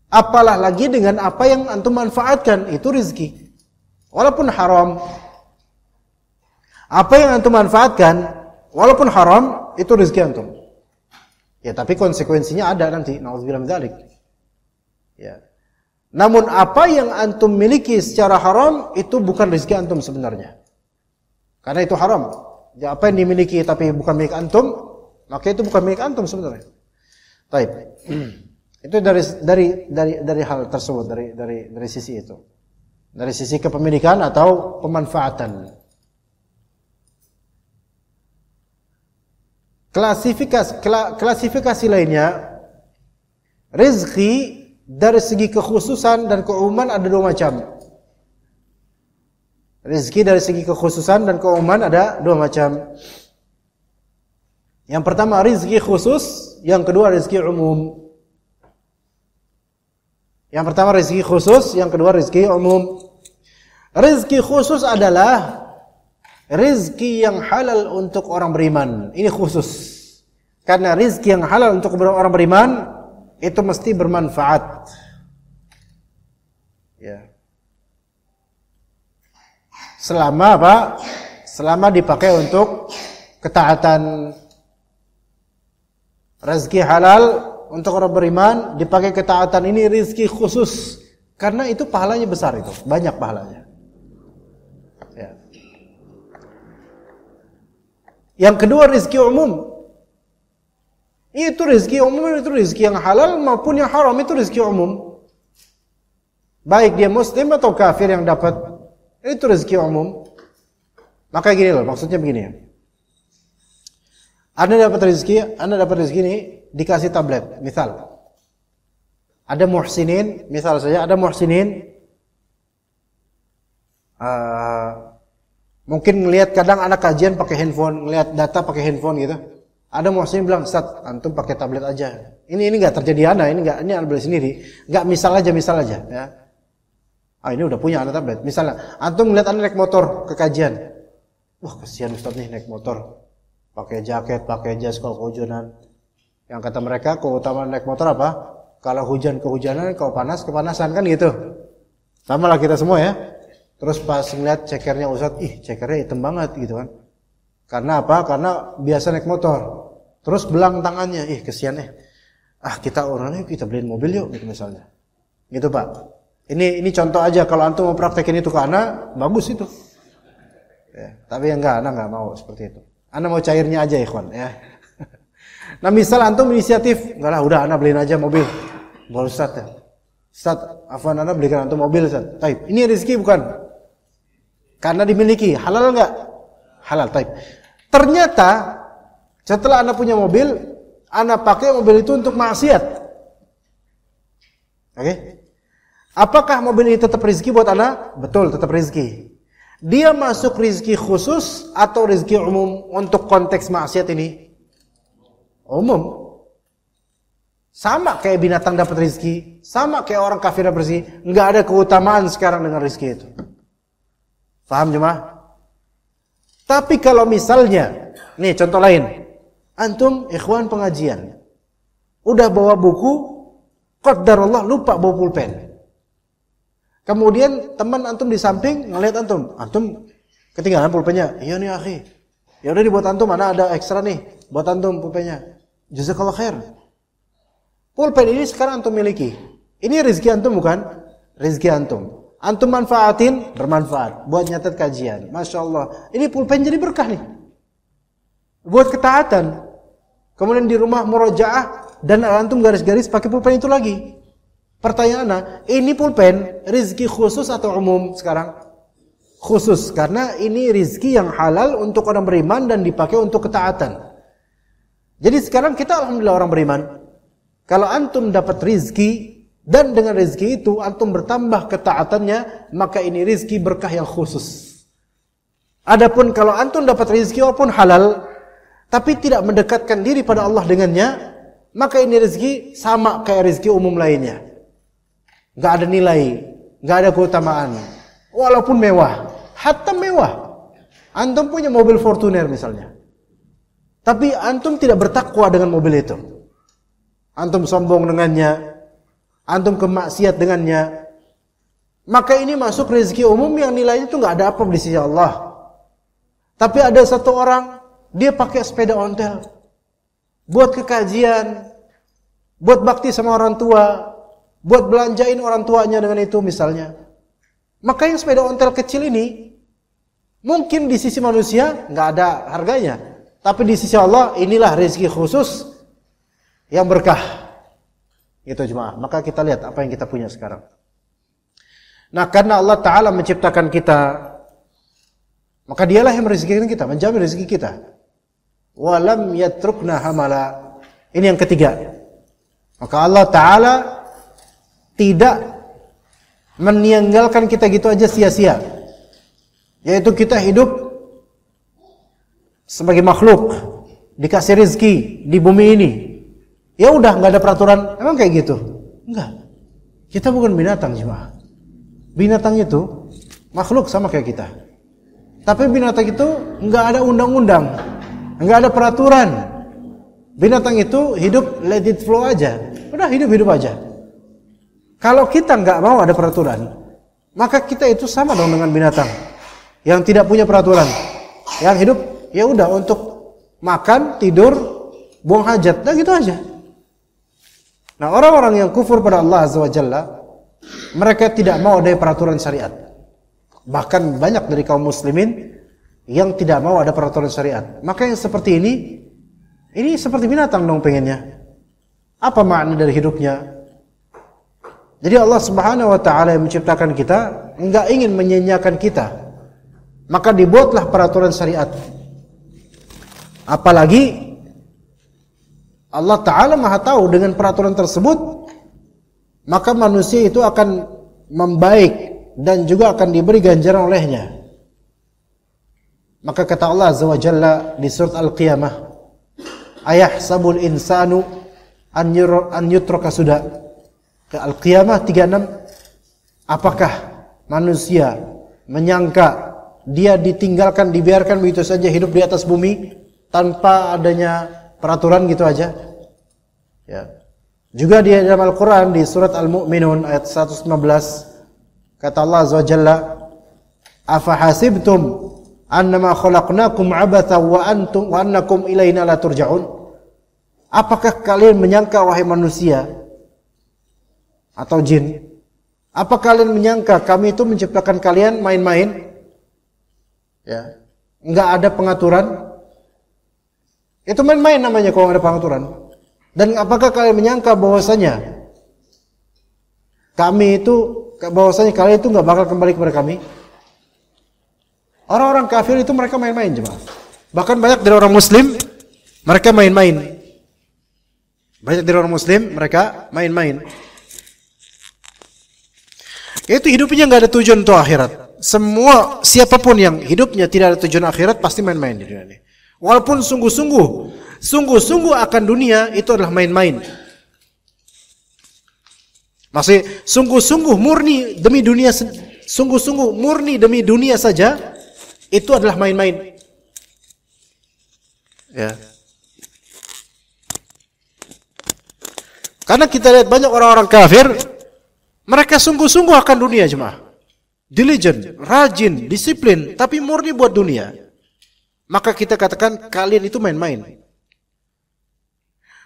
[SPEAKER 2] Apalah lagi dengan apa yang antum manfaatkan, itu rezeki. Walaupun haram. Apa yang antum manfaatkan, walaupun haram, itu rezeki antum. Ya, tapi konsekuensinya ada nanti. Nauzubillah min dzalik. Ya. Namun apa yang antum miliki secara haram, itu bukan rezeki antum sebenarnya. Karena itu haram. Ya, apa yang dimiliki tapi bukan milik antum, maka itu bukan milik antum sebenarnya. Baik. Itu dari hal tersebut, dari sisi itu, dari sisi kepemilikan atau pemanfaatan. Klasifikasi lainnya, rezeki dari segi kekhususan dan keumuman ada dua macam. Rezeki dari segi kekhususan dan keumuman ada dua macam. Yang pertama rezeki khusus, yang kedua rezeki umum. Yang pertama rezeki khusus, yang kedua rezeki umum. Rezeki khusus adalah rizki yang halal untuk orang beriman. Ini khusus. Karena rizki yang halal untuk orang beriman itu mesti bermanfaat. Ya. Selama apa? Selama dipakai untuk ketaatan. Rezeki halal untuk orang beriman dipakai ketaatan, ini rizki khusus. Karena itu pahalanya besar, itu banyak pahalanya. Ya. Yang kedua rizki umum. Itu rizki umum, itu rizki yang halal maupun yang haram, itu rizki umum. Baik dia muslim atau kafir yang dapat, itu rizki umum. Maka gini loh, maksudnya begini ya. Anda dapat rezeki ini dikasih tablet, misal. Ada muhsinin, misal saja ada muhsinin mungkin ngelihat kadang anak kajian pakai handphone, ngelihat data pakai handphone gitu. Ada muhsinin bilang, "Ustaz, antum pakai tablet aja." Ini enggak terjadi ini Anda beli sendiri. Enggak misal aja ya. Ini udah punya anak tablet. Misalnya antum ngelihat anak naik motor ke kajian. Wah, kasihan Ustaz nih naik motor. Pakai jaket, pakai jas kalau kehujanan. Yang kata mereka keutamaan naik motor apa? Kalau hujan kehujanan, kalau panas kepanasan, kan gitu. Sama lah kita semua ya. Terus pas ngeliat cekernya Ustaz, cekernya hitam banget gitu kan. Karena apa? Karena biasa naik motor. Terus belang tangannya, kesian kita orangnya kita beliin mobil yuk gitu misalnya. Gitu Pak. Ini contoh aja, kalau antum mau praktekin itu ke anak, bagus itu. Ya, tapi anak enggak mau seperti itu. Anak mau cairnya aja ikhwan ya. Nah misal antum inisiatif, enggak lah udah anak beliin aja mobil. Boleh Ustaz ya. Ustaz, afwan anak belikan antum mobil Ustaz. Taib. Ini rezeki bukan? Karena dimiliki, halal enggak? Halal, taib. Ternyata setelah anak punya mobil, anak pakai mobil itu untuk maksiat. Oke? Apakah mobil ini tetap rezeki buat anak? Betul, tetap rezeki. Dia masuk rezeki khusus atau rezeki umum untuk konteks maksiat ini? Umum. Sama kayak binatang dapat rezeki, sama kayak orang kafir dapat rezeki. Enggak ada keutamaan sekarang dengan rezeki itu. Paham jemaah? Tapi kalau misalnya, nih contoh lain. Antum ikhwan pengajian. Udah bawa buku, qadarullah lupa bawa pulpen. Kemudian teman antum di samping ngelihat antum ketinggalan pulpennya. Iya nih akhi. Ya udah dibuat antum, mana ada ekstra nih, buat antum pulpennya. Jazakallah khair. Pulpen ini sekarang antum miliki. Ini rezeki antum bukan? Rezeki antum. Antum manfaatin, bermanfaat. Buat nyatet kajian. Masya Allah. Ini pulpen jadi berkah nih. Buat ketaatan. Kemudian di rumah murojaah dan antum garis-garis pakai pulpen itu lagi. Pertanyaannya, ini pulpen rizki khusus atau umum sekarang? Khusus, karena ini rizki yang halal untuk orang beriman dan dipakai untuk ketaatan. Jadi sekarang kita alhamdulillah orang beriman. Kalau antum dapat rizki dan dengan rizki itu antum bertambah ketaatannya, maka ini rizki berkah yang khusus. Adapun kalau antum dapat rizki walaupun halal, tapi tidak mendekatkan diri pada Allah dengannya, maka ini rizki sama kayak rizki umum lainnya. Gak ada nilai, gak ada keutamaan. Walaupun mewah, hatta mewah. Antum punya mobil Fortuner misalnya, tapi antum tidak bertakwa dengan mobil itu. Antum sombong dengannya, antum kemaksiat dengannya, maka ini masuk rezeki umum yang nilainya itu gak ada apa di sisi Allah. Tapi ada satu orang, dia pakai sepeda ontel, buat kekajian, buat bakti sama orang tua, buat belanjain orang tuanya dengan itu misalnya. Maka yang sepeda ontel kecil ini mungkin di sisi manusia nggak ada harganya, tapi di sisi Allah inilah rezeki khusus yang berkah. Itu jemaah. Maka kita lihat apa yang kita punya sekarang. Nah, karena Allah Ta'ala menciptakan kita, maka dialah yang merezekikan kita, menjamin rezeki kita. Walam yatrukna hamala. Ini yang ketiga. Maka Allah Ta'ala tidak meninggalkan kita gitu aja sia-sia. Yaitu kita hidup sebagai makhluk, dikasih rezeki di bumi ini. Ya udah nggak ada peraturan, emang kayak gitu? Enggak. Kita bukan binatang jemaah. Binatang itu makhluk sama kayak kita. Tapi binatang itu nggak ada undang-undang, nggak ada peraturan. Binatang itu hidup let it flow aja, udah hidup aja. Kalau kita nggak mau ada peraturan, maka kita itu sama dong dengan binatang yang tidak punya peraturan, yang hidup ya udah untuk makan, tidur, buang hajat, nah gitu aja. Nah, orang-orang yang kufur pada Allah Azza wa Jalla, mereka tidak mau ada peraturan syariat. Bahkan banyak dari kaum muslimin yang tidak mau ada peraturan syariat. Maka yang seperti ini seperti binatang dong pengennya. Apa makna dari hidupnya? Jadi Allah Subhanahu wa taala yang menciptakan kita enggak ingin menyanyiakan kita. Maka dibuatlah peraturan syariat. Apalagi Allah Ta'ala maha tahu dengan peraturan tersebut, maka manusia itu akan membaik dan juga akan diberi ganjaran olehnya. Maka kata Allah Azza wa Jalla di surat Al-Qiyamah, ayahsabul insanu an yutraka suda. Ke Al-Qiyamah 36, apakah manusia menyangka dia ditinggalkan, dibiarkan begitu saja hidup di atas bumi tanpa adanya peraturan gitu aja? Ya. Juga di dalam Al-Quran di surat Al-Mu'minun ayat 115 kata Allah Azza wa Jalla, afahasibtum annama khalaqnakum abatha wa annakum ilaina la turja'un. Apakah kalian menyangka wahai manusia atau jin, apa kalian menyangka kami itu menciptakan kalian main-main? Ya, enggak ada pengaturan. Itu main-main namanya kalau ada pengaturan. Dan apakah kalian menyangka bahwasanya kalian itu nggak bakal kembali kepada kami? Orang-orang kafir itu mereka main-main jemaah. Bahkan banyak dari orang Muslim mereka main-main. Banyak dari orang Muslim mereka main-main. Itu hidupnya nggak ada tujuan untuk akhirat. Semua siapapun yang hidupnya tidak ada tujuan akhirat pasti main-main di dunia ini. Walaupun sungguh-sungguh akan dunia, itu adalah main-main. Maksudnya sungguh-sungguh murni demi dunia saja, itu adalah main-main. Ya. Karena kita lihat banyak orang-orang kafir, mereka sungguh-sungguh akan dunia jemaah. Diligent, rajin, disiplin, tapi murni buat dunia. Maka kita katakan kalian itu main-main.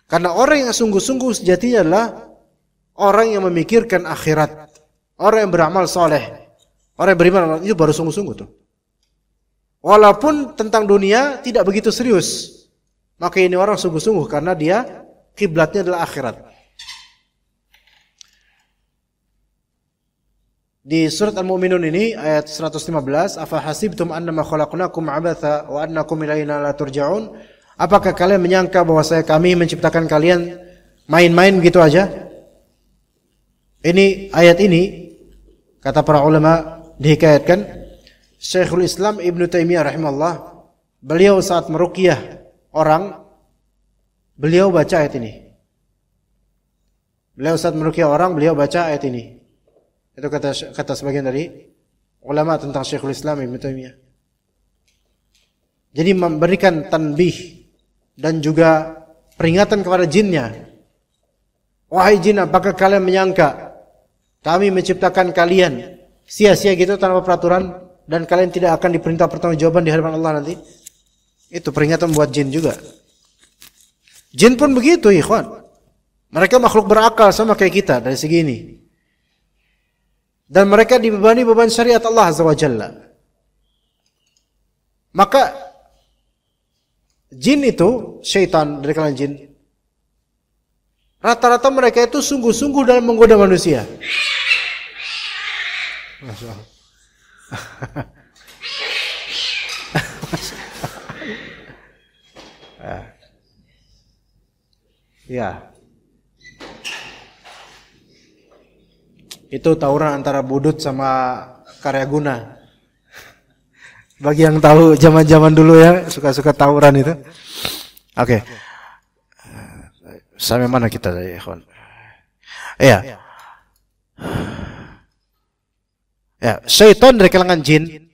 [SPEAKER 2] Karena orang yang sungguh-sungguh sejatinya adalah orang yang memikirkan akhirat, orang yang beramal soleh, orang yang beriman, itu baru sungguh-sungguh tuh. Walaupun tentang dunia tidak begitu serius, maka ini orang sungguh-sungguh karena dia kiblatnya adalah akhirat. Di surat Al-Mu'minun ini ayat 115, afa hasibtum annama khalaqnakum abatha wa annakum ilaina la turja'un. Apakah kalian menyangka bahwa kami menciptakan kalian main-main begitu aja? Ini ayat ini kata para ulama dihikayatkan Syekhul Islam Ibnu Taimiyah rahimahullah, beliau saat meruqyah orang, beliau baca ayat ini. Beliau saat meruqyah orang, beliau baca ayat ini. Itu kata sebagian dari ulama tentang Syekhul Islam Ibnu Taimiyah. Jadi memberikan tanbih dan juga peringatan kepada jinnya. Wahai jin, apakah kalian menyangka kami menciptakan kalian sia-sia gitu tanpa peraturan dan kalian tidak akan diperintah pertanggungjawaban di hadapan Allah nanti? Itu peringatan buat jin juga. Jin pun begitu, ikhwan. Mereka makhluk berakal sama kayak kita dari segi ini. Dan mereka dibebani beban syariat Allah Azza wa Jalla. Maka jin itu, syaitan dari kalangan jin, rata-rata mereka itu sungguh-sungguh dalam menggoda manusia. Masya Allah. Ya. Itu tawuran antara Budut sama Karyaguna. Bagi yang tahu zaman-zaman dulu ya, suka-suka tawuran itu. Oke. Sampai mana kita tadi, ikhwan? Iya. Ya, syaitan dari kalangan jin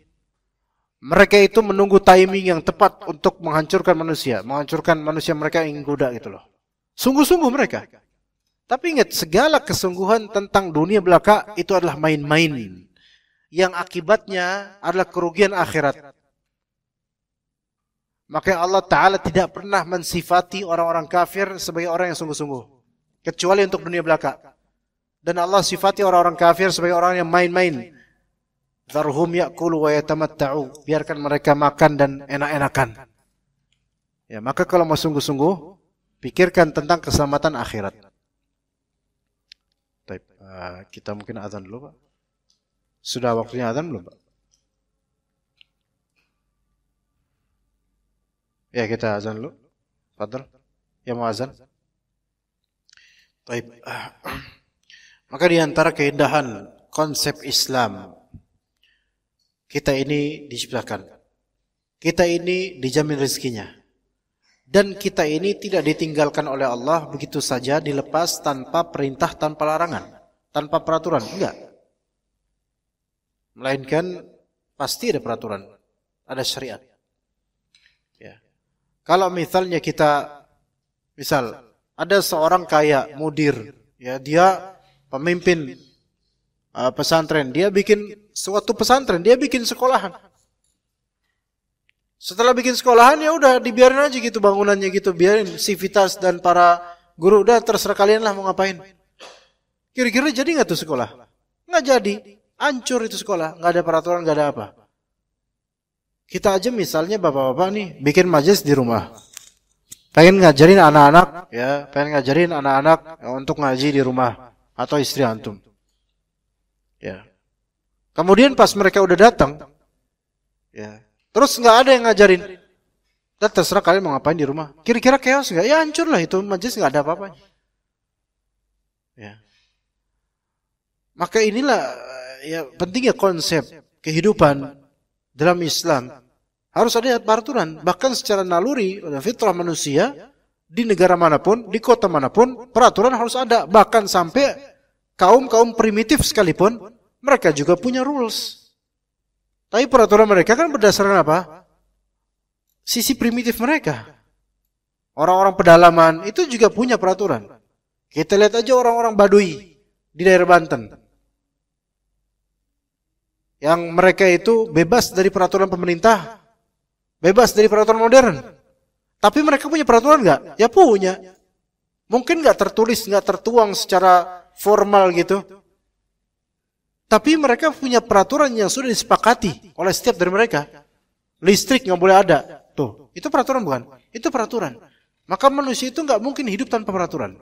[SPEAKER 2] Mereka itu menunggu timing yang tepat untuk menghancurkan manusia mereka yang ingin goda gitu loh. Sungguh-sungguh mereka. Tapi ingat, segala kesungguhan tentang dunia belaka itu adalah main-main, yang akibatnya adalah kerugian akhirat. Maka Allah Ta'ala tidak pernah mensifati orang-orang kafir sebagai orang yang sungguh-sungguh, kecuali untuk dunia belaka. Dan Allah sifati orang-orang kafir sebagai orang yang main-main. Dharhum ya'kulu wa yatamatta'u. Biarkan mereka makan dan enak-enakan. Ya, maka kalau mau sungguh-sungguh, pikirkan tentang keselamatan akhirat. Baik, kita mungkin azan dulu, Pak. Sudah waktunya azan belum, Pak? Ya, kita azan dulu. Fadhal. Ya, mau azan. Baik. Maka di antara keindahan konsep Islam, kita ini diciptakan. Kita ini dijamin rezekinya. Dan kita ini tidak ditinggalkan oleh Allah begitu saja dilepas tanpa perintah, tanpa larangan, tanpa peraturan. Enggak. Melainkan pasti ada peraturan, ada syariat. Ya. Kalau misalnya misal ada seorang kaya, mudir, ya, dia pemimpin pesantren, dia bikin suatu pesantren, dia bikin sekolahan. Setelah bikin sekolahan, ya udah dibiarin aja gitu bangunannya gitu, biarin sivitas dan para guru udah terserah kalian lah mau ngapain. Kira-kira jadi nggak tuh sekolah? Nggak jadi, hancur itu sekolah, nggak ada peraturan, nggak ada apa. Kita aja misalnya bapak-bapak nih bikin majelis di rumah, pengen ngajarin anak-anak untuk ngaji di rumah atau istri antum. Ya. Kemudian pas mereka udah datang, ya. Terus nggak ada yang ngajarin. Dan terserah kalian mau ngapain di rumah. Kira-kira chaos nggak? Ya hancur lah itu majelis, nggak ada apa-apanya. Ya. Maka inilah ya pentingnya konsep kehidupan dalam Islam. Harus ada peraturan. Bahkan secara naluri dan fitrah manusia di negara manapun, di kota manapun, peraturan harus ada. Bahkan sampai kaum primitif sekalipun, mereka juga punya rules. Tapi peraturan mereka kan berdasarkan apa? Sisi primitif mereka. Orang-orang pedalaman itu juga punya peraturan. Kita lihat aja orang-orang Baduy di daerah Banten. Yang mereka itu bebas dari peraturan pemerintah, bebas dari peraturan modern. Tapi mereka punya peraturan nggak? Ya punya. Mungkin nggak tertulis, nggak tertuang secara formal gitu. Tapi mereka punya peraturan yang sudah disepakati oleh setiap dari mereka. Listrik nggak boleh ada. Tuh, itu peraturan bukan? Itu peraturan. Maka manusia itu nggak mungkin hidup tanpa peraturan.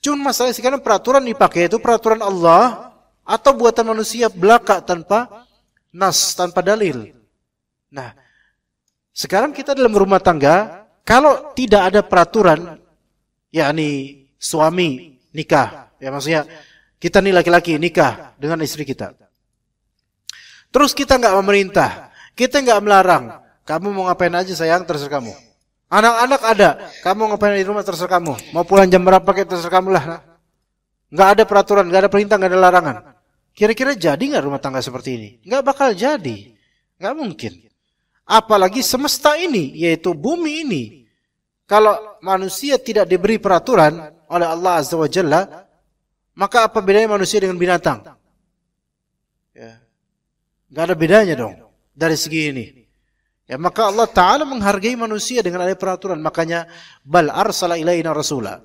[SPEAKER 2] Cuma masalah sekarang peraturan dipakai itu peraturan Allah atau buatan manusia belaka tanpa nas, tanpa dalil. Nah, sekarang kita dalam rumah tangga, kalau tidak ada peraturan, yakni suami nikah, ya maksudnya kita nih laki-laki nikah dengan istri kita. Terus kita nggak memerintah, kita nggak melarang. Kamu mau ngapain aja sayang, terserah kamu. Anak-anak ada, kamu ngapain di rumah terserah kamu. Mau pulang jam berapa kayak terserah kamu lah. Nggak ada peraturan, nggak ada perintah, nggak ada larangan. Kira-kira jadi nggak rumah tangga seperti ini? Nggak bakal jadi, nggak mungkin. Apalagi semesta ini, yaitu bumi ini. Kalau manusia tidak diberi peraturan oleh Allah Azza wa Jalla, maka apa bedanya manusia dengan binatang? Ya. Gak ada bedanya dong dari segi ini. Ya, maka Allah Ta'ala menghargai manusia dengan ada peraturan. Makanya bal arsala ilaina rasula.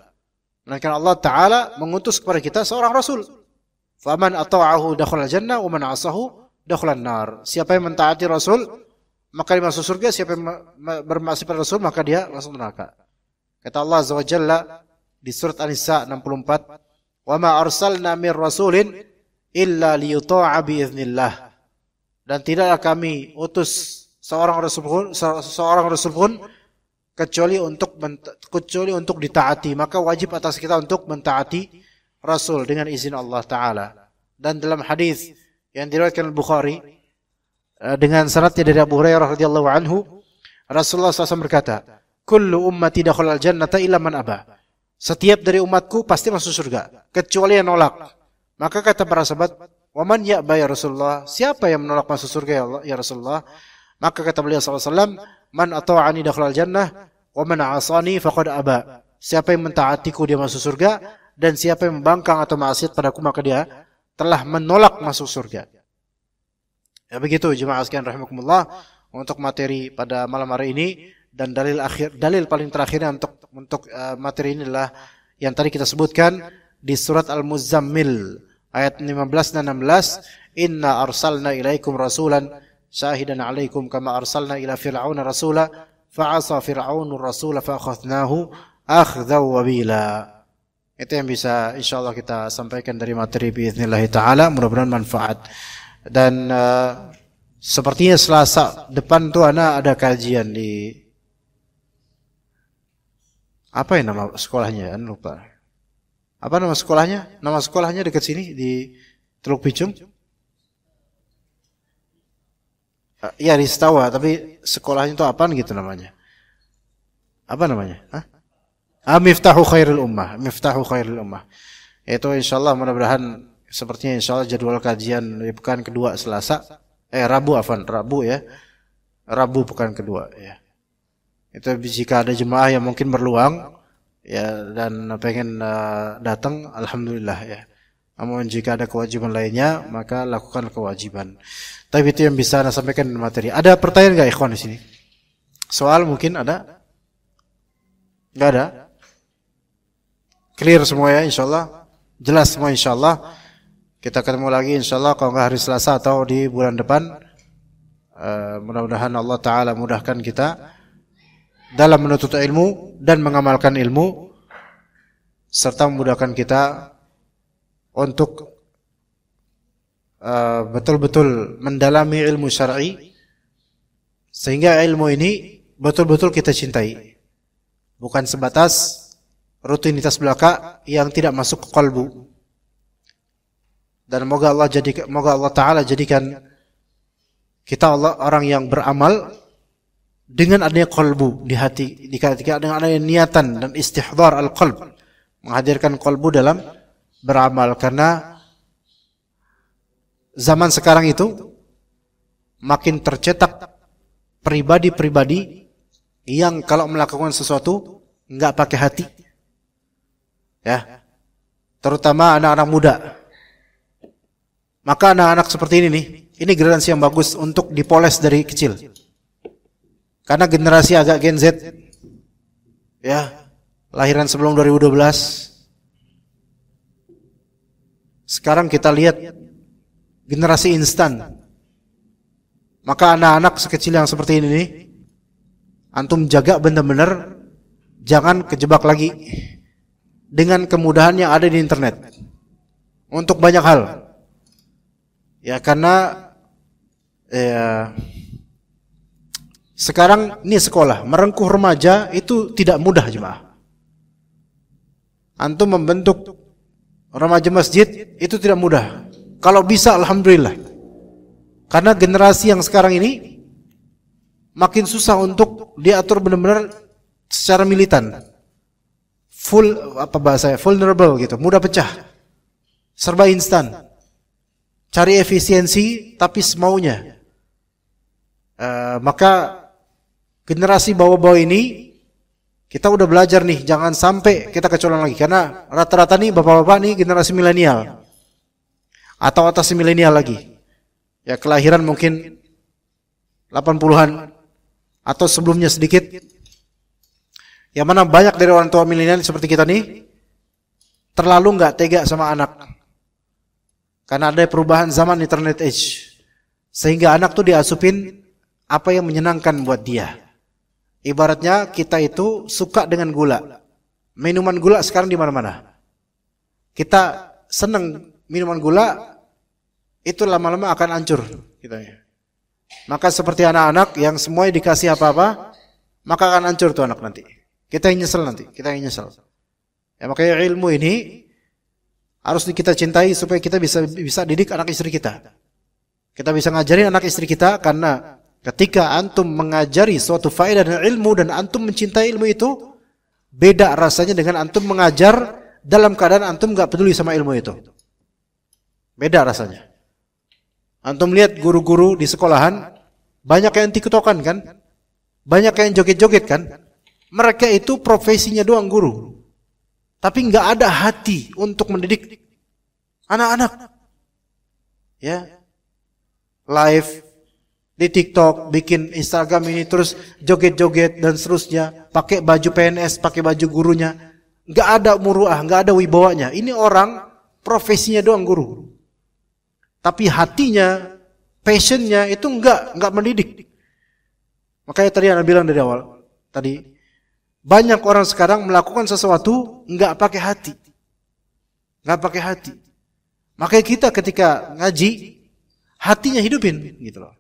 [SPEAKER 2] Maka Allah Ta'ala mengutus kepada kita seorang rasul. Faman ata'ahu dakhala jannah wa man 'asahu dakhala nar. Siapa yang mentaati rasul maka dia masuk surga, siapa yang bermaksiat pada rasul maka dia masuk neraka. Kata Allah Azza wa Jalla di surat An-Nisa 64, "Wa ma arsalna mir rasulin illa liyuta'a bi idznillah." Dan tidaklah kami utus seorang rasul pun kecuali untuk ditaati, maka wajib atas kita untuk mentaati rasul dengan izin Allah Taala. Dan dalam hadis yang diriwayatkan Al-Bukhari dengan sanadnya dari Abu Hurairah radhiyallahu anhu, Rasulullah SAW berkata, "Kullu ummati dakhala al-jannata illa man aba." Setiap dari umatku pasti masuk surga, kecuali yang nolak. Maka kata para sahabat, "Wa man ya'ba ya Rasulullah?" Siapa yang menolak masuk surga ya Allah, ya Rasulullah? Maka kata beliau SAW, man ata'ani dakhalal jannah, wa man 'asani faqad aba. Siapa yang mentaatiku dia masuk surga, dan siapa yang membangkang atau maksiat padaku maka dia telah menolak masuk surga. Ya begitu jemaah sekalian rahimakumullah untuk materi pada malam hari ini, dan dalil paling terakhirnya untuk materi ini adalah yang tadi kita sebutkan di surat Al-Muzammil ayat 15 dan 16, inna arsalna ilaikum rasulan syahidan 'alaikum kama arsalna ila fir'auna rasula fa'asa fir'aunur rasula fa'akhadnahu akhdhan wabila. Itu yang bisa insyaallah kita sampaikan dari materi biiznillah taala, mudah-mudahan manfaat. Dan sepertinya Selasa depan tuh ada kajian di apa ya nama sekolahnya, lupa. Apa nama sekolahnya? Nama sekolahnya dekat sini di Teluk Picung. Ya di Setawa, tapi sekolahnya itu apaan gitu namanya? Apa namanya? Miftahu Khairul Ummah. Miftahu Khairul Ummah. Itu insyaallah mudah-mudahan sepertinya insyaallah jadwal kajian di pekan kedua Selasa. Rabu ya. Rabu pekan kedua ya. Itu jika ada jemaah yang mungkin berluang ya dan pengen datang, alhamdulillah ya. Namun jika ada kewajiban lainnya maka lakukan kewajiban. Tapi itu yang bisa Anda sampaikan di materi. Ada pertanyaan enggak ikhwan di sini? Soal mungkin ada? Enggak ada? Clear semua ya insyaallah? Jelas semua insyaallah. Kita ketemu lagi insyaallah kalau enggak hari Selasa atau di bulan depan. Mudah-mudahan Allah Ta'ala mudahkan kita dalam menuntut ilmu dan mengamalkan ilmu, serta memudahkan kita untuk betul-betul mendalami ilmu syar'i sehingga ilmu ini betul-betul kita cintai, bukan sebatas rutinitas belaka yang tidak masuk ke kalbu. Dan moga Allah Ta'ala jadikan kita orang yang beramal dengan adanya kalbu di hati, dengan adanya niatan dan istihdar al-qalb, menghadirkan kalbu dalam beramal. Karena zaman sekarang itu makin tercetak pribadi-pribadi yang kalau melakukan sesuatu enggak pakai hati. Ya. Terutama anak-anak muda. Maka anak-anak seperti ini generasi yang bagus untuk dipoles dari kecil. Karena generasi agak Gen Z ya, lahiran sebelum 2012. Sekarang kita lihat generasi instan. Maka anak-anak sekecil yang seperti ini nih, antum jaga benar-benar jangan kejebak lagi dengan kemudahan yang ada di internet untuk banyak hal. Ya karena sekarang ini sekolah, merengkuh remaja itu tidak mudah jemaah. Antum membentuk remaja masjid itu tidak mudah. Kalau bisa alhamdulillah. Karena generasi yang sekarang ini makin susah untuk diatur benar-benar secara militan. Vulnerable gitu, mudah pecah. Serba instan. Cari efisiensi tapi semaunya. Maka generasi bawah-bawah ini kita udah belajar nih, jangan sampai kita kecolongan lagi. Karena rata-rata nih bapak-bapak nih generasi milenial atau atas milenial lagi. Ya kelahiran mungkin 80-an atau sebelumnya sedikit. Yang mana banyak dari orang tua milenial seperti kita nih terlalu nggak tega sama anak. Karena ada perubahan zaman internet age. Sehingga anak tuh diasupin apa yang menyenangkan buat dia. Ibaratnya kita itu suka dengan gula. Minuman gula sekarang di mana-mana. Kita senang minuman gula, itu lama-lama akan hancur kita. Maka seperti anak-anak yang semuanya dikasih apa-apa, maka akan hancur tuh anak nanti. Kita yang nyesel nanti, kita yang nyesel. Ya makanya ilmu ini harus kita cintai supaya kita bisa didik anak istri kita. Kita bisa ngajarin anak istri kita, karena ketika antum mengajari suatu faedah dan ilmu dan antum mencintai ilmu itu, beda rasanya dengan antum mengajar dalam keadaan antum enggak peduli sama ilmu itu. Beda rasanya. Antum lihat guru-guru di sekolahan Banyak yang tiktokan kan? Banyak yang joget-joget kan? Mereka itu profesinya doang guru. Tapi nggak ada hati untuk mendidik anak-anak. Ya. Live di TikTok, bikin Instagram ini terus joget-joget dan seterusnya, pakai baju PNS, pakai baju gurunya. Nggak ada muruah, nggak ada wibawanya. Ini orang profesinya doang guru. Tapi hatinya, passionnya itu nggak mendidik. Makanya tadi Anda bilang dari awal, tadi banyak orang sekarang melakukan sesuatu nggak pakai hati, nggak pakai hati. Makanya kita ketika ngaji, hatinya hidupin, gitu loh.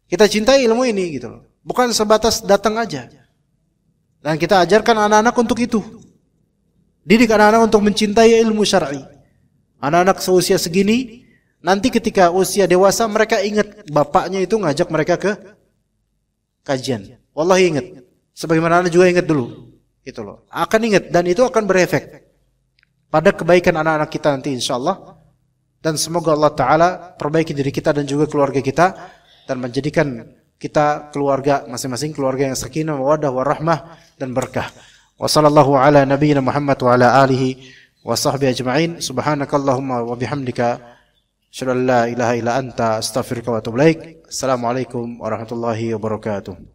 [SPEAKER 2] Kita cintai ilmu ini, gitu loh. Bukan sebatas datang aja. Dan kita ajarkan anak-anak untuk itu. Didik anak-anak untuk mencintai ilmu syar'i. Anak-anak seusia segini, nanti ketika usia dewasa mereka ingat bapaknya itu ngajak mereka ke kajian. Wallahi ingat. Sebagaimana Anda juga ingat dulu. Gitu loh. Akan ingat dan itu akan berefek pada kebaikan anak-anak kita nanti insyaallah. Dan semoga Allah Ta'ala perbaiki diri kita dan juga keluarga kita dan menjadikan kita keluarga masing-masing keluarga yang sakinah, mawaddah, warahmah dan berkah. Wa sallallahu ala nabiyyina Muhammad wa ala alihi wa sahbihi ajma'in. Subhanakallahumma wa bihamdika asyhadu an la ilaha illa anta astaghfiruka wa atubu ilaik. Assalamualaikum warahmatullahi wabarakatuh.